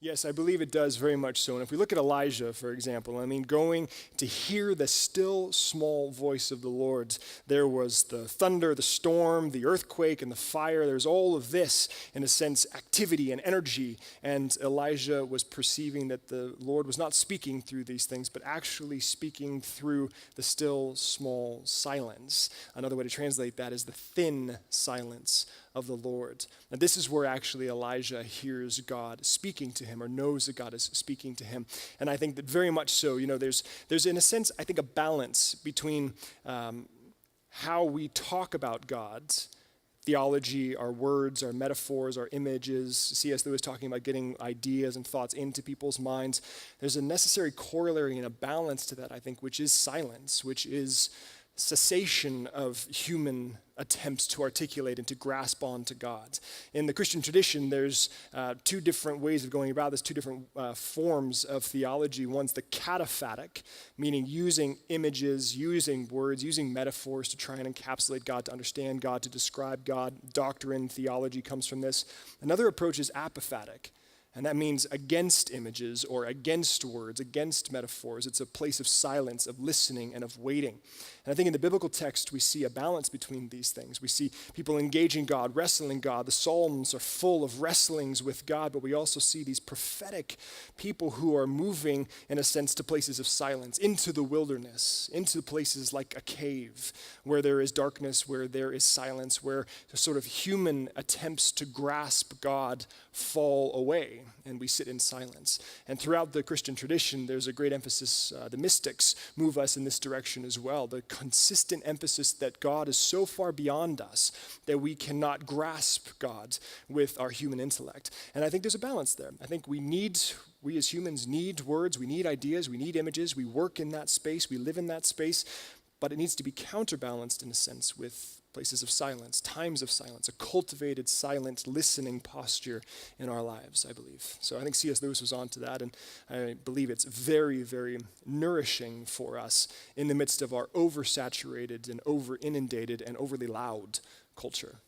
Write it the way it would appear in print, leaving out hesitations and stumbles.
Yes, I believe it does very much so. And if we look at Elijah, for example, I mean, going to hear the still small voice of the Lord, there was the thunder, the storm, the earthquake, and the fire. There's all of this, in a sense, activity and energy. And Elijah was perceiving that the Lord was not speaking through these things, but actually speaking through the still small silence. Another way to translate that is the thin silence of the Lord. Now, this is where actually Elijah hears God speaking to him, or knows that God is speaking to him. And I think that very much so, there's in a sense, I think, a balance between how we talk about God, theology, our words, our metaphors, our images. C.S. Lewis talking about getting ideas and thoughts into people's minds. There's a necessary corollary and a balance to that, I think, which is silence, which is cessation of human attempts to articulate and to grasp on to God. In the Christian tradition, there's two different ways of going about this, two different forms of theology. One's the cataphatic, meaning using images, using words, using metaphors to try and encapsulate God, to understand God, to describe God. Doctrine, theology comes from this. Another approach is apophatic. And that means against images or against words, against metaphors. It's a place of silence, of listening, and of waiting. And I think in the biblical text, we see a balance between these things. We see people engaging God, wrestling God. The Psalms are full of wrestlings with God, but we also see these prophetic people who are moving, in a sense, to places of silence, into the wilderness, into places like a cave, where there is darkness, where there is silence, where the sort of human attempts to grasp God fall away, and we sit in silence. And throughout the Christian tradition, there's a great emphasis, the mystics move us in this direction as well, the consistent emphasis that God is so far beyond us that we cannot grasp God with our human intellect. And I think there's a balance there. I think we as humans need words, we need ideas, we need images, we work in that space, we live in that space, but it needs to be counterbalanced in a sense with places of silence, times of silence, a cultivated, silent, listening posture in our lives, I believe. So I think C.S. Lewis was on to that, and I believe it's very, very nourishing for us in the midst of our oversaturated and over-inundated and overly loud culture.